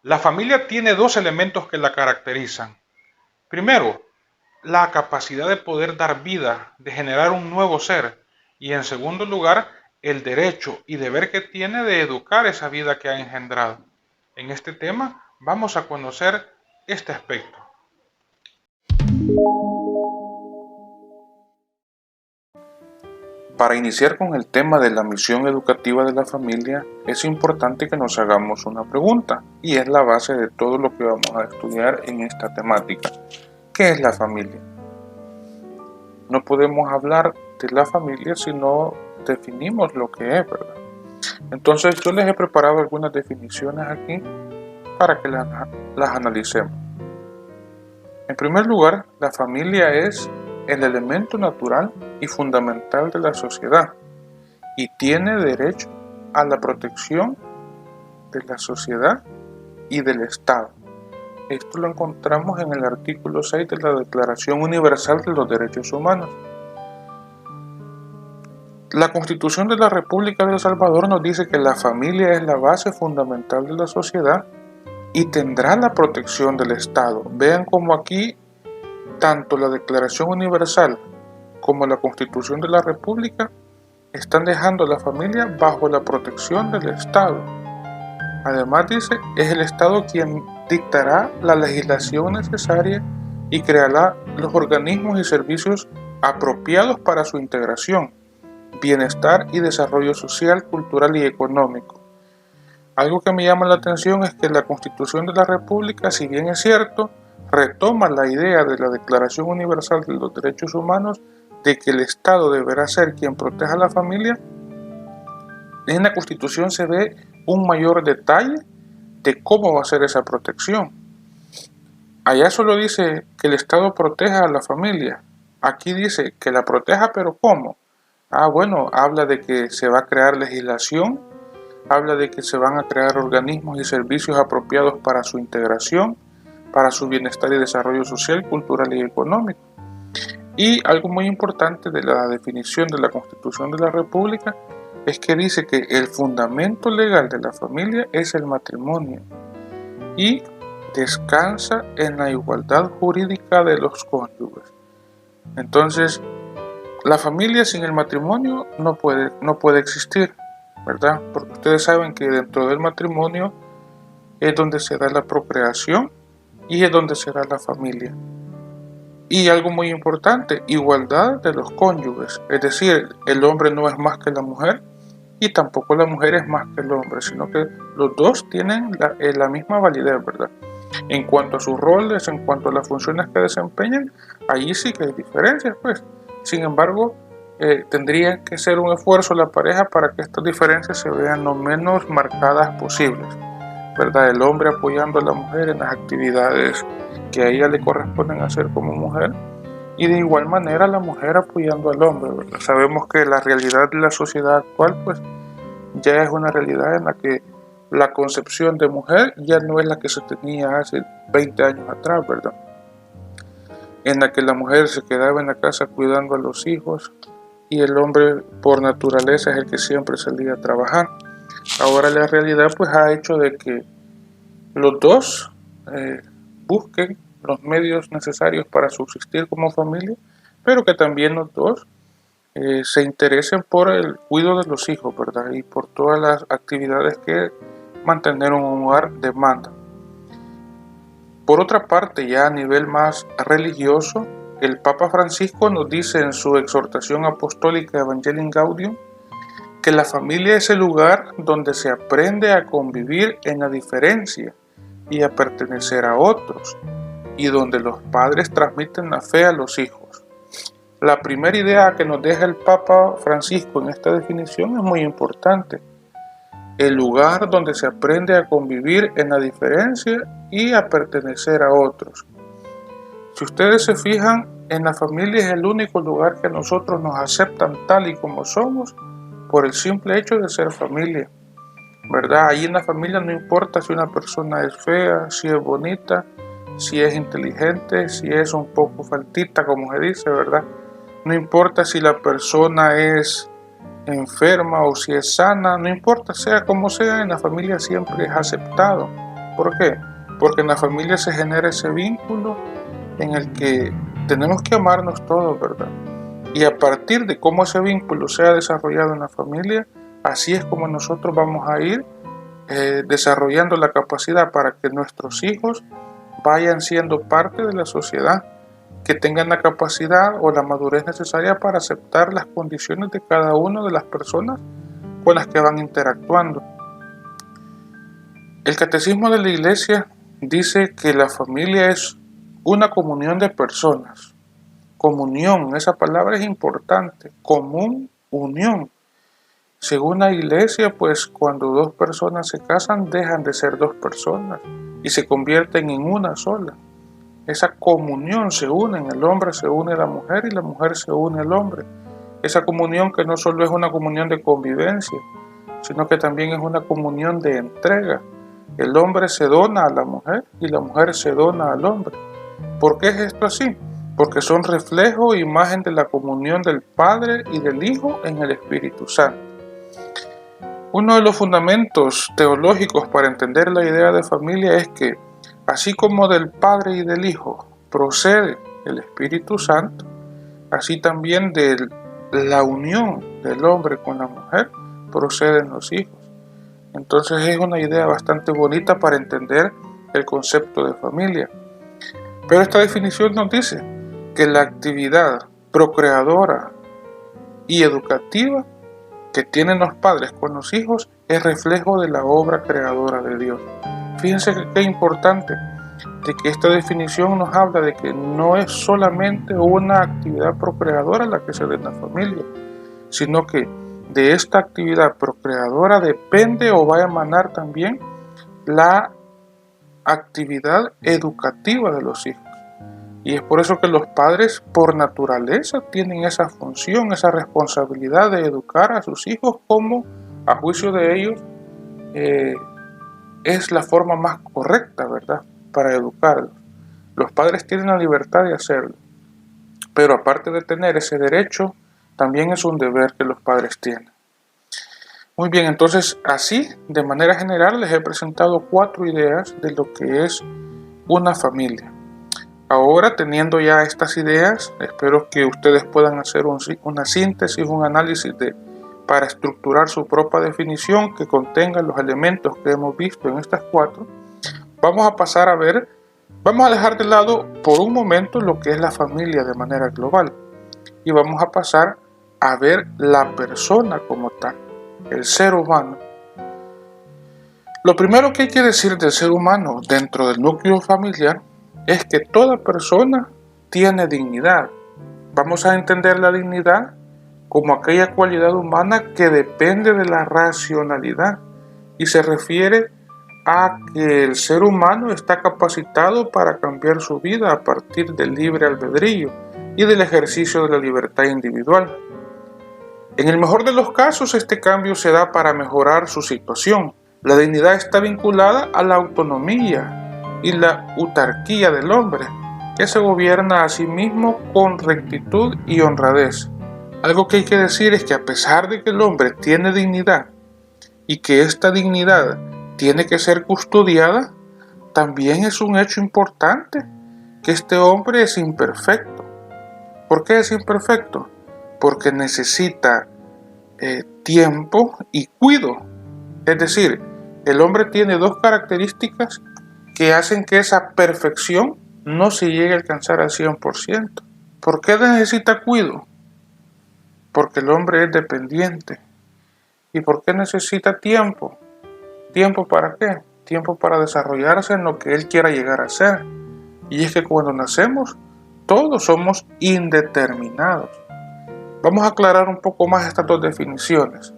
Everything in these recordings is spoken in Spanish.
La familia tiene dos elementos que la caracterizan. Primero, la capacidad de poder dar vida, de generar un nuevo ser. Y en segundo lugar, el derecho y deber que tiene de educar esa vida que ha engendrado. En este tema vamos a conocer este aspecto. Para iniciar con el tema de la misión educativa de la familia, es importante que nos hagamos una pregunta, y es la base de todo lo que vamos a estudiar en esta temática. ¿Qué es la familia? No podemos hablar de la familia si no definimos lo que es, ¿verdad? Entonces yo les he preparado algunas definiciones aquí para que las analicemos. En primer lugar, la familia es el elemento natural y fundamental de la sociedad y tiene derecho a la protección de la sociedad y del Estado. Esto lo encontramos en el artículo 6 de la Declaración Universal de los Derechos Humanos. La Constitución de la República de El Salvador nos dice que la familia es la base fundamental de la sociedad y tendrá la protección del Estado. Vean cómo aquí tanto la Declaración Universal como la Constitución de la República están dejando a la familia bajo la protección del Estado. Además dice, es el Estado quien dictará la legislación necesaria y creará los organismos y servicios apropiados para su integración, bienestar y desarrollo social, cultural y económico. Algo que me llama la atención es que la Constitución de la República, si bien es cierto, retoma la idea de la Declaración Universal de los Derechos Humanos de que el Estado deberá ser quien proteja a la familia. En la Constitución se ve un mayor detalle de cómo va a ser esa protección. Allá solo dice que el Estado proteja a la familia. Aquí dice que la proteja, pero ¿cómo? Bueno, habla de que se va a crear legislación, habla de que se van a crear organismos y servicios apropiados para su integración, para su bienestar y desarrollo social, cultural y económico. Y algo muy importante de la definición de la Constitución de la República es que dice que el fundamento legal de la familia es el matrimonio y descansa en la igualdad jurídica de los cónyuges. Entonces, la familia sin el matrimonio no puede existir, ¿verdad? Porque ustedes saben que dentro del matrimonio es donde se da la procreación y es donde se da la familia. Y algo muy importante, igualdad de los cónyuges, es decir, el hombre no es más que la mujer y tampoco la mujer es más que el hombre, sino que los dos tienen la misma validez, ¿verdad? En cuanto a sus roles, en cuanto a las funciones que desempeñan, allí sí que hay diferencias, pues. Sin embargo, tendría que ser un esfuerzo la pareja para que estas diferencias se vean lo menos marcadas posibles, ¿verdad? El hombre apoyando a la mujer en las actividades que a ella le corresponden hacer como mujer y de igual manera la mujer apoyando al hombre, ¿verdad? Sabemos que la realidad de la sociedad actual pues ya es una realidad en la que la concepción de mujer ya no es la que se tenía hace 20 años atrás, ¿verdad? En la que la mujer se quedaba en la casa cuidando a los hijos y el hombre por naturaleza es el que siempre salía a trabajar. Ahora la realidad pues ha hecho de que los dos busquen los medios necesarios para subsistir como familia, pero que también los dos se interesen por el cuidado de los hijos, ¿verdad? Y por todas las actividades que mantener un hogar demanda. Por otra parte, ya a nivel más religioso, el Papa Francisco nos dice en su exhortación apostólica Evangelii Gaudium que la familia es el lugar donde se aprende a convivir en la diferencia y a pertenecer a otros, y donde los padres transmiten la fe a los hijos. La primera idea que nos deja el Papa Francisco en esta definición es muy importante. El lugar donde se aprende a convivir en la diferencia y a pertenecer a otros. Si ustedes se fijan, en la familia es el único lugar que nosotros nos aceptan tal y como somos por el simple hecho de ser familia, ¿verdad? Ahí en la familia no importa si una persona es fea, si es bonita, si es inteligente, si es un poco faltita, como se dice, ¿verdad? No importa si la persona es enferma o si es sana, no importa sea como sea, en la familia siempre es aceptado, ¿Por qué? Porque en la familia se genera ese vínculo en el que tenemos que amarnos todos, ¿verdad? Y a partir de cómo ese vínculo sea desarrollado en la familia, así es como nosotros vamos a ir desarrollando la capacidad para que nuestros hijos vayan siendo parte de la sociedad, que tengan la capacidad o la madurez necesaria para aceptar las condiciones de cada una de las personas con las que van interactuando. El Catecismo de la Iglesia dice que la familia es una comunión de personas. Comunión, esa palabra es importante. Común, unión. Según la Iglesia, pues cuando dos personas se casan, dejan de ser dos personas y se convierten en una sola. Esa comunión se une, el hombre se une a la mujer y la mujer se une al hombre. Esa comunión que no solo es una comunión de convivencia, sino que también es una comunión de entrega. El hombre se dona a la mujer y la mujer se dona al hombre. ¿Por qué es esto así? Porque son reflejo e imagen de la comunión del Padre y del Hijo en el Espíritu Santo. Uno de los fundamentos teológicos para entender la idea de familia es que, así como del Padre y del Hijo procede el Espíritu Santo, así también de la unión del hombre con la mujer proceden los hijos. Entonces es una idea bastante bonita para entender el concepto de familia. Pero esta definición nos dice que la actividad procreadora y educativa que tienen los padres con los hijos es reflejo de la obra creadora de Dios. Fíjense que qué importante de que esta definición nos habla de que no es solamente una actividad procreadora la que se da en la familia, sino que de esta actividad procreadora depende o va a emanar también la actividad educativa de los hijos. Y es por eso que los padres por naturaleza tienen esa función, esa responsabilidad de educar a sus hijos como, a juicio de ellos, es la forma más correcta, ¿verdad?, para educarlos. Los padres tienen la libertad de hacerlo, pero aparte de tener ese derecho, también es un deber que los padres tienen. Muy bien, entonces así, de manera general, les he presentado 4 ideas de lo que es una familia. Ahora, teniendo ya estas ideas, espero que ustedes puedan hacer una síntesis, un análisis para estructurar su propia definición que contenga los elementos que hemos visto en estas 4. Vamos a pasar a ver, vamos a dejar de lado por un momento lo que es la familia de manera global y vamos a pasar a ver la persona como tal, el ser humano. Lo primero que hay que decir del ser humano dentro del núcleo familiar es que toda persona tiene dignidad. Vamos a entender la dignidad como aquella cualidad humana que depende de la racionalidad y se refiere a que el ser humano está capacitado para cambiar su vida a partir del libre albedrío y del ejercicio de la libertad individual. En el mejor de los casos, este cambio se da para mejorar su situación. La dignidad está vinculada a la autonomía y la autarquía del hombre, que se gobierna a sí mismo con rectitud y honradez. Algo que hay que decir es que a pesar de que el hombre tiene dignidad y que esta dignidad tiene que ser custodiada, también es un hecho importante que este hombre es imperfecto. ¿Por qué es imperfecto? Porque necesita tiempo y cuidado. Es decir, el hombre tiene 2 características que hacen que esa perfección no se llegue a alcanzar al 100%. ¿Por qué necesita cuidado? Porque el hombre es dependiente. ¿Y por qué necesita tiempo? ¿Tiempo para qué? Tiempo para desarrollarse en lo que él quiera llegar a ser. Y es que cuando nacemos, todos somos indeterminados. Vamos a aclarar un poco más estas 2 definiciones.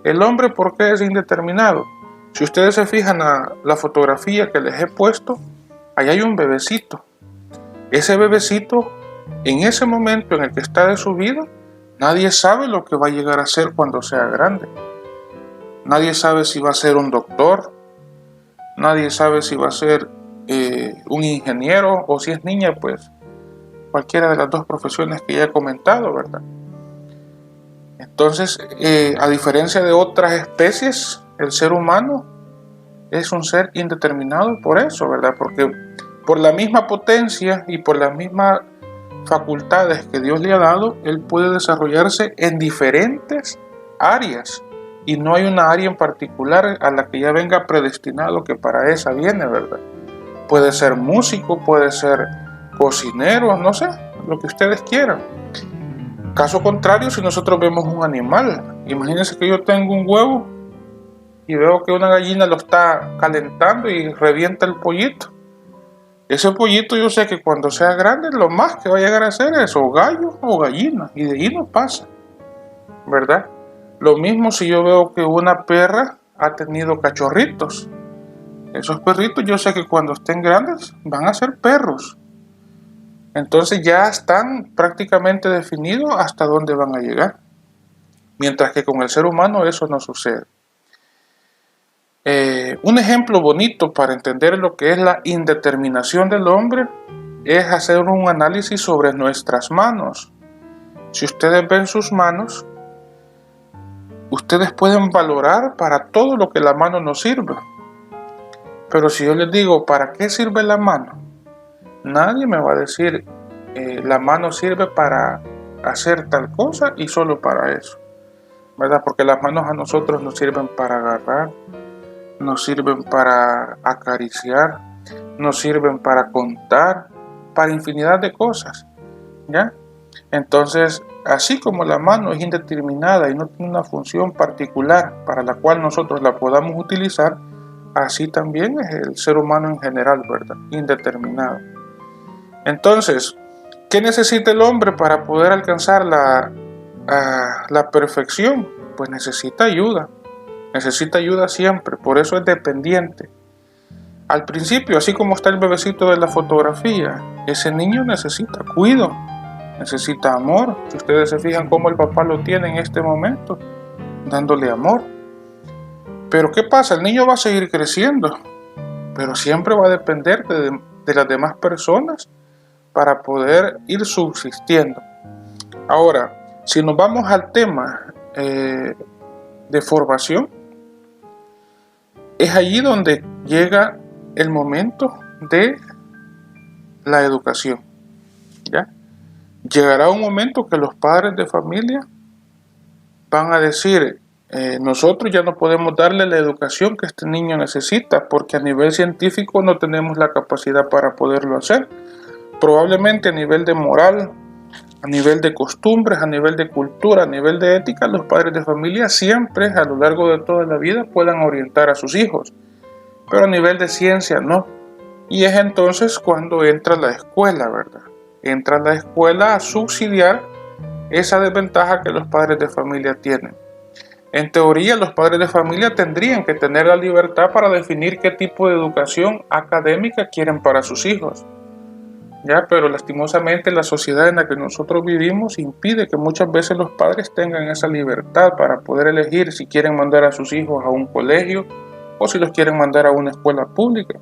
El hombre, ¿por qué es indeterminado? Si ustedes se fijan a la fotografía que les he puesto, ahí hay un bebecito. Ese bebecito, en ese momento en el que está de su vida, nadie sabe lo que va a llegar a ser cuando sea grande. Nadie sabe si va a ser un doctor, nadie sabe si va a ser un ingeniero o si es niña, pues cualquiera de las 2 profesiones que ya he comentado, ¿verdad? Entonces, a diferencia de otras especies, el ser humano es un ser indeterminado por eso, ¿verdad? Porque por la misma potencia y por las mismas facultades que Dios le ha dado, él puede desarrollarse en diferentes áreas y no hay una área en particular a la que ya venga predestinado que para esa viene, ¿verdad? Puede ser músico, puede ser cocinero, no sé, lo que ustedes quieran. Caso contrario, si nosotros vemos un animal, imagínense que yo tengo un huevo y veo que una gallina lo está calentando y revienta el pollito. Ese pollito yo sé que cuando sea grande lo más que va a llegar a ser es o gallo o gallina y de ahí no pasa, ¿verdad? Lo mismo si yo veo que una perra ha tenido cachorritos. Esos perritos yo sé que cuando estén grandes van a ser perros. Entonces ya están prácticamente definidos hasta dónde van a llegar. Mientras que con el ser humano eso no sucede. Un ejemplo bonito para entender lo que es la indeterminación del hombre es hacer un análisis sobre nuestras manos. Si ustedes ven sus manos, ustedes pueden valorar para todo lo que la mano nos sirve. Pero si yo les digo, ¿para qué sirve la mano? Nadie me va a decir, la mano sirve para hacer tal cosa y solo para eso, ¿verdad? Porque las manos a nosotros nos sirven para agarrar, nos sirven para acariciar, nos sirven para contar, para infinidad de cosas, ¿ya? Entonces, así como la mano es indeterminada y no tiene una función particular para la cual nosotros la podamos utilizar, así también es el ser humano en general, ¿verdad? Indeterminado. Entonces, ¿qué necesita el hombre para poder alcanzar la perfección? Pues necesita ayuda siempre, por eso es dependiente. Al principio, así como está el bebecito de la fotografía, ese niño necesita cuidado, necesita amor. Si ustedes se fijan cómo el papá lo tiene en este momento, dándole amor. Pero ¿qué pasa? El niño va a seguir creciendo, pero siempre va a depender de las demás personas para poder ir subsistiendo. Ahora, si nos vamos al tema de formación, es allí donde llega el momento de la educación, ¿ya? Llegará un momento que los padres de familia van a decir, nosotros ya no podemos darle la educación que este niño necesita porque a nivel científico no tenemos la capacidad para poderlo hacer. Probablemente a nivel de moral, a nivel de costumbres, a nivel de cultura, a nivel de ética, los padres de familia siempre a lo largo de toda la vida puedan orientar a sus hijos, pero a nivel de ciencia no. Y es entonces cuando entra la escuela, ¿verdad? Entra la escuela a subsidiar esa desventaja que los padres de familia tienen. En teoría, los padres de familia tendrían que tener la libertad para definir qué tipo de educación académica quieren para sus hijos. ¿Ya? Pero lastimosamente la sociedad en la que nosotros vivimos impide que muchas veces los padres tengan esa libertad para poder elegir si quieren mandar a sus hijos a un colegio o si los quieren mandar a una escuela pública.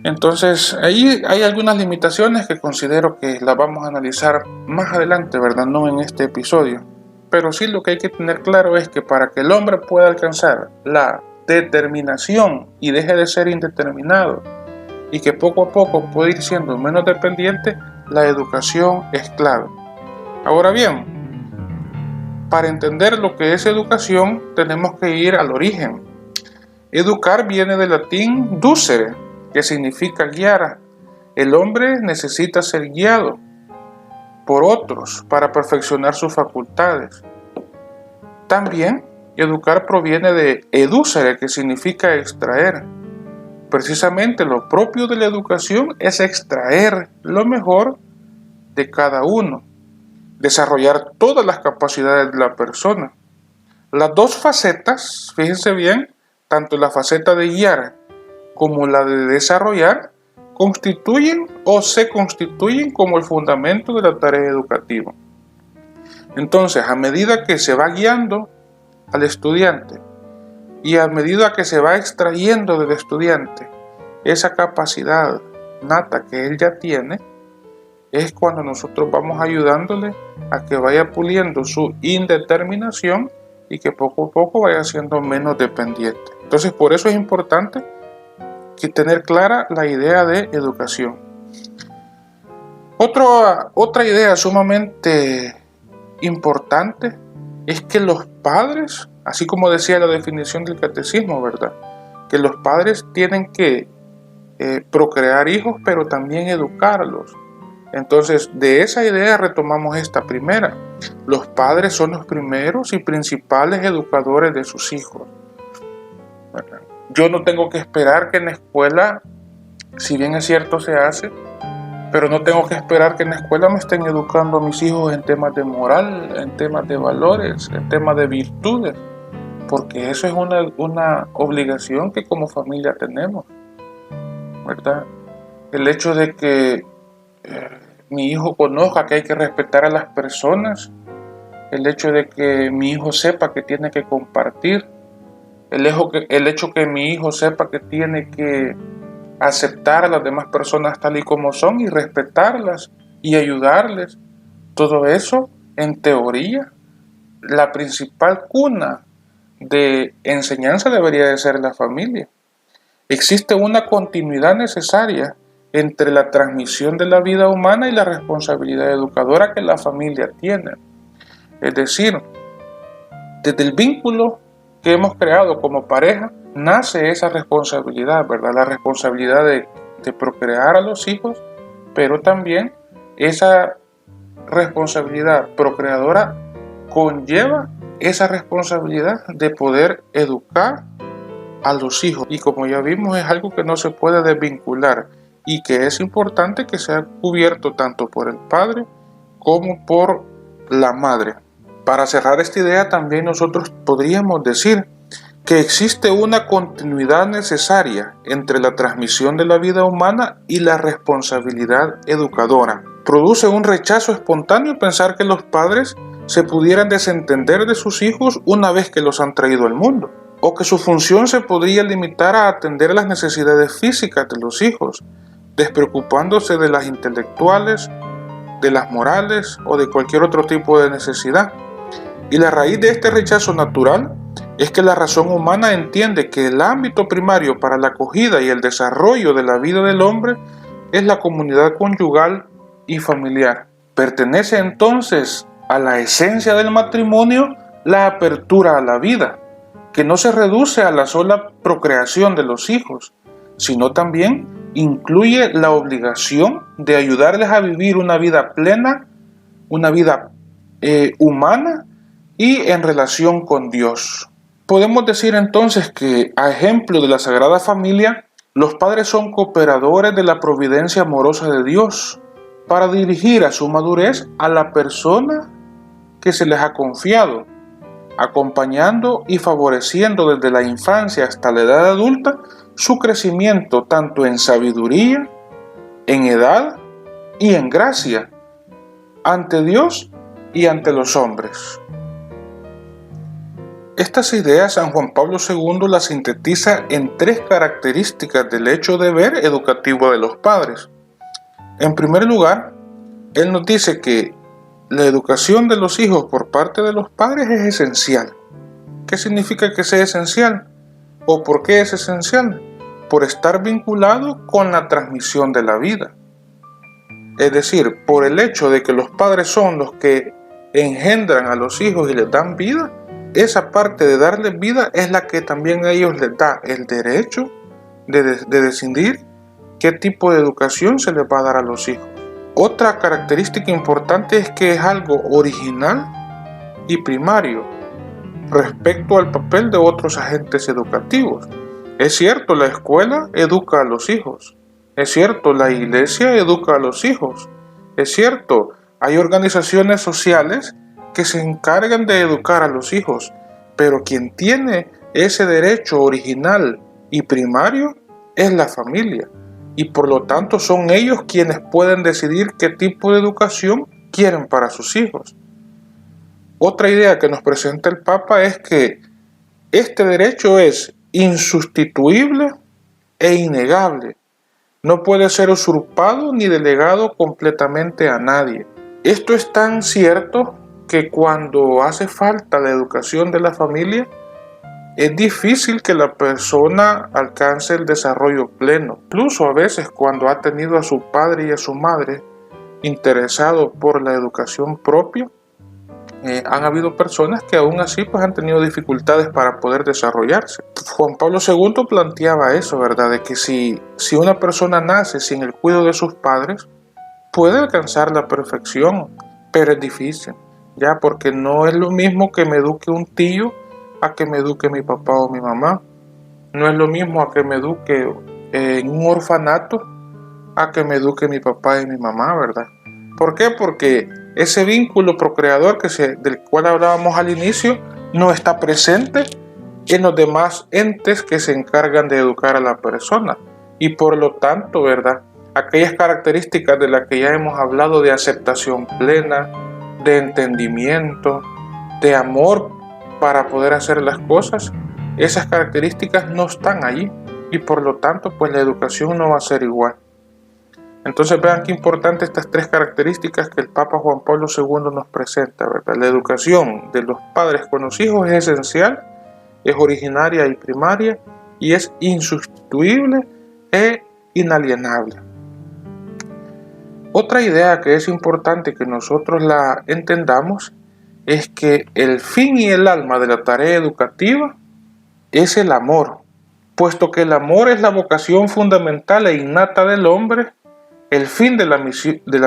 Entonces, ahí hay algunas limitaciones que considero que las vamos a analizar más adelante, ¿verdad? No en este episodio. Pero sí lo que hay que tener claro es que para que el hombre pueda alcanzar la determinación y deje de ser indeterminado, y que poco a poco puede ir siendo menos dependiente, la educación es clave. Ahora bien, para entender lo que es educación, tenemos que ir al origen. Educar viene del latín ducere, que significa guiar. El hombre necesita ser guiado por otros para perfeccionar sus facultades. También, educar proviene de educere, que significa extraer. Precisamente lo propio de la educación es extraer lo mejor de cada uno, desarrollar todas las capacidades de la persona. Las dos facetas, fíjense bien, tanto la faceta de guiar como la de desarrollar, constituyen o se constituyen como el fundamento de la tarea educativa. Entonces, a medida que se va guiando al estudiante, y a medida que se va extrayendo del estudiante esa capacidad nata que él ya tiene, es cuando nosotros vamos ayudándole a que vaya puliendo su indeterminación y que poco a poco vaya siendo menos dependiente. Entonces, por eso es importante tener clara la idea de educación. Otra idea sumamente importante es que los padres, así como decía la definición del catecismo, ¿verdad? Que los padres tienen que procrear hijos, pero también educarlos. Entonces, de esa idea retomamos esta primera. Los padres son los primeros y principales educadores de sus hijos, ¿verdad? Yo no tengo que esperar que en la escuela, si bien es cierto se hace, pero no tengo que esperar que en la escuela me estén educando a mis hijos en temas de moral, en temas de valores, en temas de virtudes, porque eso es una obligación que como familia tenemos, ¿verdad? El hecho de que mi hijo conozca que hay que respetar a las personas, el hecho de que mi hijo sepa que tiene que compartir, el hecho que mi hijo sepa que tiene que aceptar a las demás personas tal y como son y respetarlas y ayudarles. Todo eso, en teoría, la principal cuna de enseñanza debería de ser la familia. Existe una continuidad necesaria entre la transmisión de la vida humana y la responsabilidad educadora que la familia tiene. Es decir, desde el vínculo que hemos creado como pareja, nace esa responsabilidad, ¿verdad? La responsabilidad de procrear a los hijos, pero también esa responsabilidad procreadora conlleva esa responsabilidad de poder educar a los hijos. Y como ya vimos, es algo que no se puede desvincular y que es importante que sea cubierto tanto por el padre como por la madre. Para cerrar esta idea, también nosotros podríamos decir que existe una continuidad necesaria entre la transmisión de la vida humana y la responsabilidad educadora. Produce un rechazo espontáneo pensar que los padres se pudieran desentender de sus hijos una vez que los han traído al mundo, o que su función se podría limitar a atender las necesidades físicas de los hijos, despreocupándose de las intelectuales, de las morales o de cualquier otro tipo de necesidad. Y la raíz de este rechazo natural es que la razón humana entiende que el ámbito primario para la acogida y el desarrollo de la vida del hombre es la comunidad conyugal y familiar. Pertenece entonces a la esencia del matrimonio la apertura a la vida, que no se reduce a la sola procreación de los hijos, sino también incluye la obligación de ayudarles a vivir una vida plena, una vida humana y en relación con Dios. Podemos decir entonces que, a ejemplo de la Sagrada Familia, los padres son cooperadores de la providencia amorosa de Dios para dirigir a su madurez a la persona que se les ha confiado, acompañando y favoreciendo desde la infancia hasta la edad adulta su crecimiento tanto en sabiduría, en edad y en gracia, ante Dios y ante los hombres. Estas ideas San Juan Pablo II las sintetiza en 3 características del hecho de ver educativo de los padres. En primer lugar, él nos dice que la educación de los hijos por parte de los padres es esencial. ¿Qué significa que sea esencial? ¿O por qué es esencial? Por estar vinculado con la transmisión de la vida. Es decir, por el hecho de que los padres son los que engendran a los hijos y les dan vida, esa parte de darles vida es la que también a ellos les da el derecho de decidir qué tipo de educación se les va a dar a los hijos. Otra característica importante es que es algo original y primario respecto al papel de otros agentes educativos. Es cierto, la escuela educa a los hijos. Es cierto, la iglesia educa a los hijos. Es cierto, hay organizaciones sociales que se encargan de educar a los hijos, pero quien tiene ese derecho original y primario es la familia, y por lo tanto son ellos quienes pueden decidir qué tipo de educación quieren para sus hijos. Otra idea que nos presenta el Papa es que este derecho es insustituible e innegable. No puede ser usurpado ni delegado completamente a nadie. Esto es tan cierto que cuando hace falta la educación de la familia, es difícil que la persona alcance el desarrollo pleno. Incluso a veces cuando ha tenido a su padre y a su madre interesados por la educación propia, han habido personas que aún así pues han tenido dificultades para poder desarrollarse. Juan Pablo II planteaba eso, ¿verdad? De que si una persona nace sin el cuidado de sus padres, puede alcanzar la perfección, pero es difícil, ya, porque no es lo mismo que me eduque un tío a que me eduque mi papá o mi mamá. No es lo mismo a que me eduque en un orfanato a que me eduque mi papá y mi mamá, ¿verdad? ¿Por qué? Porque ese vínculo procreador del cual hablábamos al inicio no está presente en los demás entes que se encargan de educar a la persona. Y por lo tanto, ¿verdad?, aquellas características de las que ya hemos hablado, de aceptación plena, de entendimiento, de amor para poder hacer las cosas, esas características no están allí y por lo tanto pues la educación no va a ser igual. Entonces vean qué importante estas tres características que el Papa Juan Pablo II nos presenta, ¿verdad? La educación de los padres con los hijos es esencial, es originaria y primaria y es insustituible e inalienable. Otra idea que es importante que nosotros la entendamos es que el fin y el alma de la tarea educativa es el amor. Puesto que el amor es la vocación fundamental e innata del hombre, el fin de la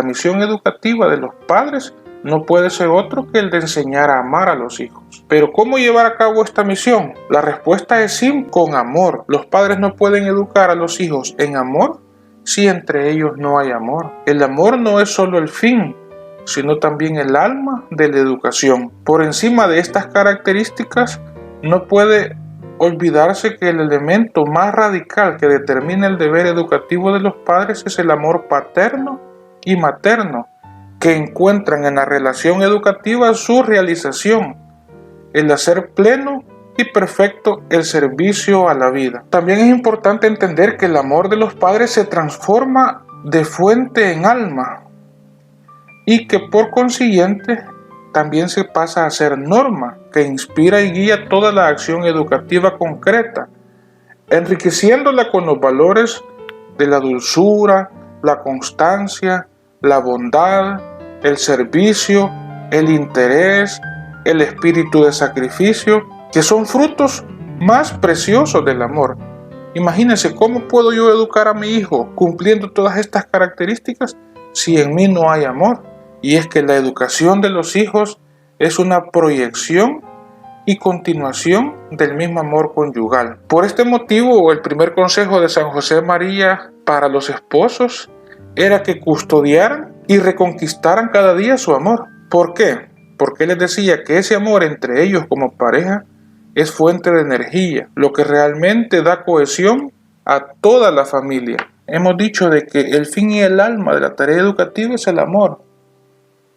misión educativa de los padres no puede ser otro que el de enseñar a amar a los hijos. Pero ¿cómo llevar a cabo esta misión? La respuesta es simple: con amor. Los padres no pueden educar a los hijos en amor si entre ellos no hay amor. El amor no es solo el fin, sino también el alma de la educación. Por encima de estas características, no puede olvidarse que el elemento más radical que determina el deber educativo de los padres es el amor paterno y materno, que encuentran en la relación educativa su realización, el hacer pleno y perfecto el servicio a la vida. También es importante entender que el amor de los padres se transforma de fuente en alma y que por consiguiente también se pasa a ser norma que inspira y guía toda la acción educativa concreta, enriqueciéndola con los valores de la dulzura, la constancia, la bondad, el servicio, el interés, el espíritu de sacrificio, que son frutos más preciosos del amor. Imagínense, ¿cómo puedo yo educar a mi hijo cumpliendo todas estas características si en mí no hay amor? Y es que la educación de los hijos es una proyección y continuación del mismo amor conyugal. Por este motivo, el primer consejo de San José María para los esposos era que custodiaran y reconquistaran cada día su amor. ¿Por qué? Porque él les decía que ese amor entre ellos como pareja es fuente de energía, lo que realmente da cohesión a toda la familia. Hemos dicho de que el fin y el alma de la tarea educativa es el amor.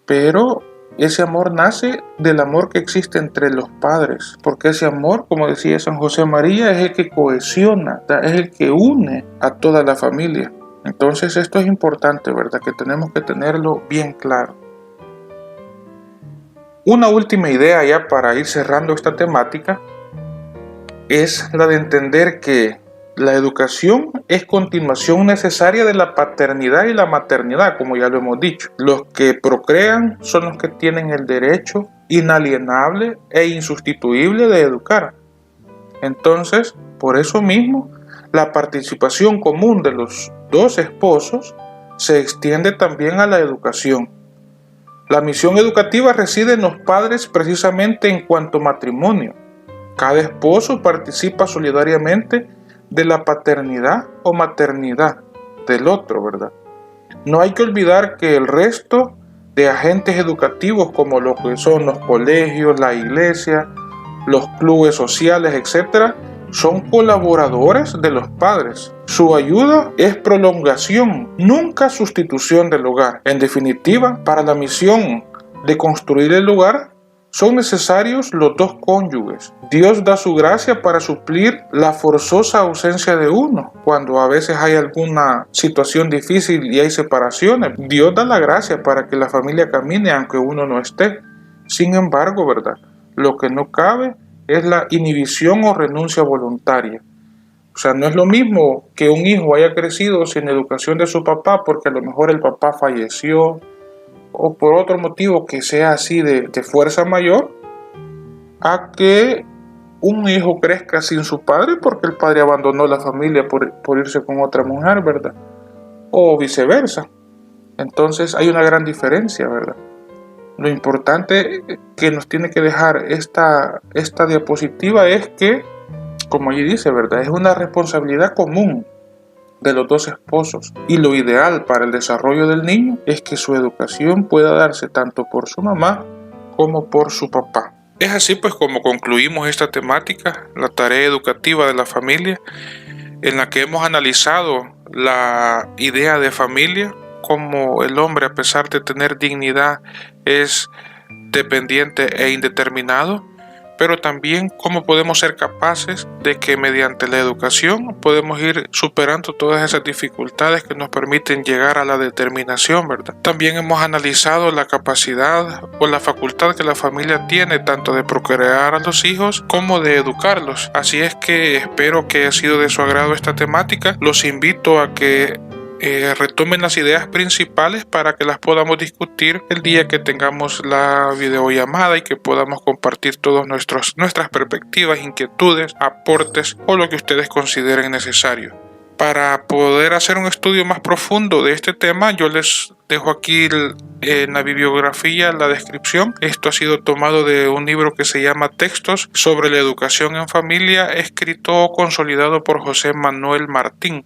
Pero ese amor nace del amor que existe entre los padres, porque ese amor, como decía San José María, es el que cohesiona, es el que une a toda la familia. Entonces esto es importante, ¿verdad? Que tenemos que tenerlo bien claro. Una última idea ya para ir cerrando esta temática es la de entender que la educación es continuación necesaria de la paternidad y la maternidad, como ya lo hemos dicho. Los que procrean son los que tienen el derecho inalienable e insustituible de educar. Entonces, por eso mismo, la participación común de los dos esposos se extiende también a la educación. La misión educativa reside en los padres precisamente en cuanto a matrimonio. Cada esposo participa solidariamente de la paternidad o maternidad del otro, ¿verdad? No hay que olvidar que el resto de agentes educativos, como lo que son los colegios, la iglesia, los clubes sociales, etc., son colaboradores de los padres. Su ayuda es prolongación, nunca sustitución del hogar. En definitiva, para la misión de construir el hogar, son necesarios los dos cónyuges. Dios da su gracia para suplir la forzosa ausencia de uno. Cuando a veces hay alguna situación difícil y hay separaciones, Dios da la gracia para que la familia camine aunque uno no esté. Sin embargo, ¿verdad? Lo que no cabe es la inhibición o renuncia voluntaria. O sea, no es lo mismo que un hijo haya crecido sin educación de su papá porque a lo mejor el papá falleció o por otro motivo que sea así de fuerza mayor, a que un hijo crezca sin su padre porque el padre abandonó la familia por irse con otra mujer, ¿verdad? O viceversa. Entonces hay una gran diferencia, ¿verdad? Lo importante que nos tiene que dejar esta diapositiva es que, como allí dice, ¿verdad? Es una responsabilidad común de los dos esposos y lo ideal para el desarrollo del niño es que su educación pueda darse tanto por su mamá como por su papá. Es así pues como concluimos esta temática, la tarea educativa de la familia, en la que hemos analizado la idea de familia, como el hombre, a pesar de tener dignidad, es dependiente e indeterminado, pero también cómo podemos ser capaces de que mediante la educación podemos ir superando todas esas dificultades que nos permiten llegar a la determinación, ¿verdad? También hemos analizado la capacidad o la facultad que la familia tiene tanto de procrear a los hijos como de educarlos. Así es que espero que haya sido de su agrado esta temática. Los invito a que retomen las ideas principales para que las podamos discutir el día que tengamos la videollamada y que podamos compartir todas nuestras perspectivas, inquietudes, aportes o lo que ustedes consideren necesario. Para poder hacer un estudio más profundo de este tema, yo les dejo aquí en la bibliografía la descripción. Esto ha sido tomado de un libro que se llama Textos sobre la educación en familia, escrito o consolidado por José Manuel Martín.